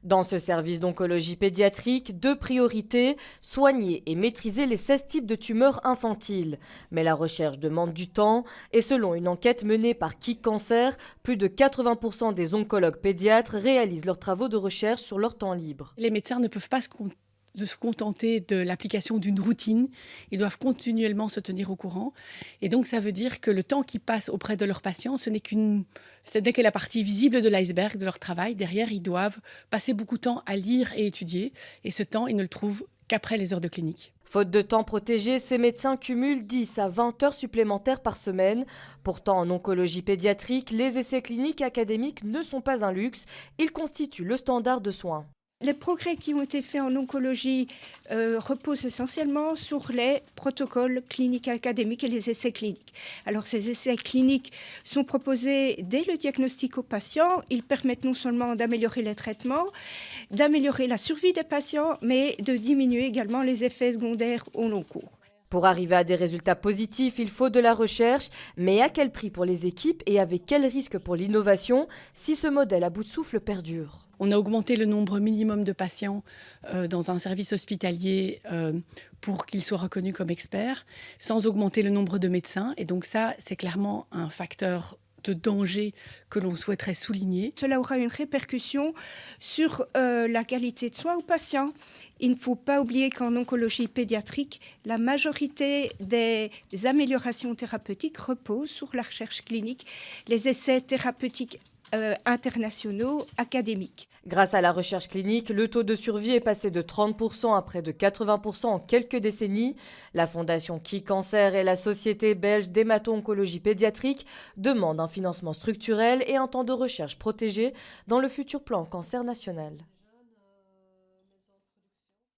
Dans ce service d'oncologie pédiatrique, deux priorités, soigner et maîtriser les 16 types de tumeurs infantiles. Mais la recherche demande du temps et selon une enquête menée par Kik Cancer, plus de 80% des oncologues pédiatres réalisent leurs travaux de recherche sur leur temps libre. Les médecins ne peuvent pas de se contenter de l'application d'une routine. Ils doivent continuellement se tenir au courant. Et donc, ça veut dire que le temps qu'ils passent auprès de leurs patients, ce n'est que la partie visible de l'iceberg de leur travail. Derrière, ils doivent passer beaucoup de temps à lire et étudier. Et ce temps, ils ne le trouvent qu'après les heures de clinique. Faute de temps protégé, ces médecins cumulent 10 à 20 heures supplémentaires par semaine. Pourtant, en oncologie pédiatrique, les essais cliniques académiques ne sont pas un luxe. Ils constituent le standard de soins. Les progrès qui ont été faits en oncologie reposent essentiellement sur les protocoles cliniques académiques et les essais cliniques. Alors ces essais cliniques sont proposés dès le diagnostic aux patients. Ils permettent non seulement d'améliorer les traitements, d'améliorer la survie des patients, mais de diminuer également les effets secondaires au long cours. Pour arriver à des résultats positifs, il faut de la recherche, mais à quel prix pour les équipes et avec quel risque pour l'innovation si ce modèle à bout de souffle perdure ? On a augmenté le nombre minimum de patients dans un service hospitalier pour qu'ils soient reconnus comme experts, sans augmenter le nombre de médecins. Et donc ça, c'est clairement un facteur de danger que l'on souhaiterait souligner. Cela aura une répercussion sur la qualité de soins aux patients. Il ne faut pas oublier qu'en oncologie pédiatrique, la majorité des améliorations thérapeutiques reposent sur la recherche clinique, les essais thérapeutiques internationaux, académiques. Grâce à la recherche clinique, le taux de survie est passé de 30% à près de 80% en quelques décennies. La fondation Kik Cancer et la Société belge d'hémato-oncologie pédiatrique demandent un financement structurel et un temps de recherche protégé dans le futur plan cancer national.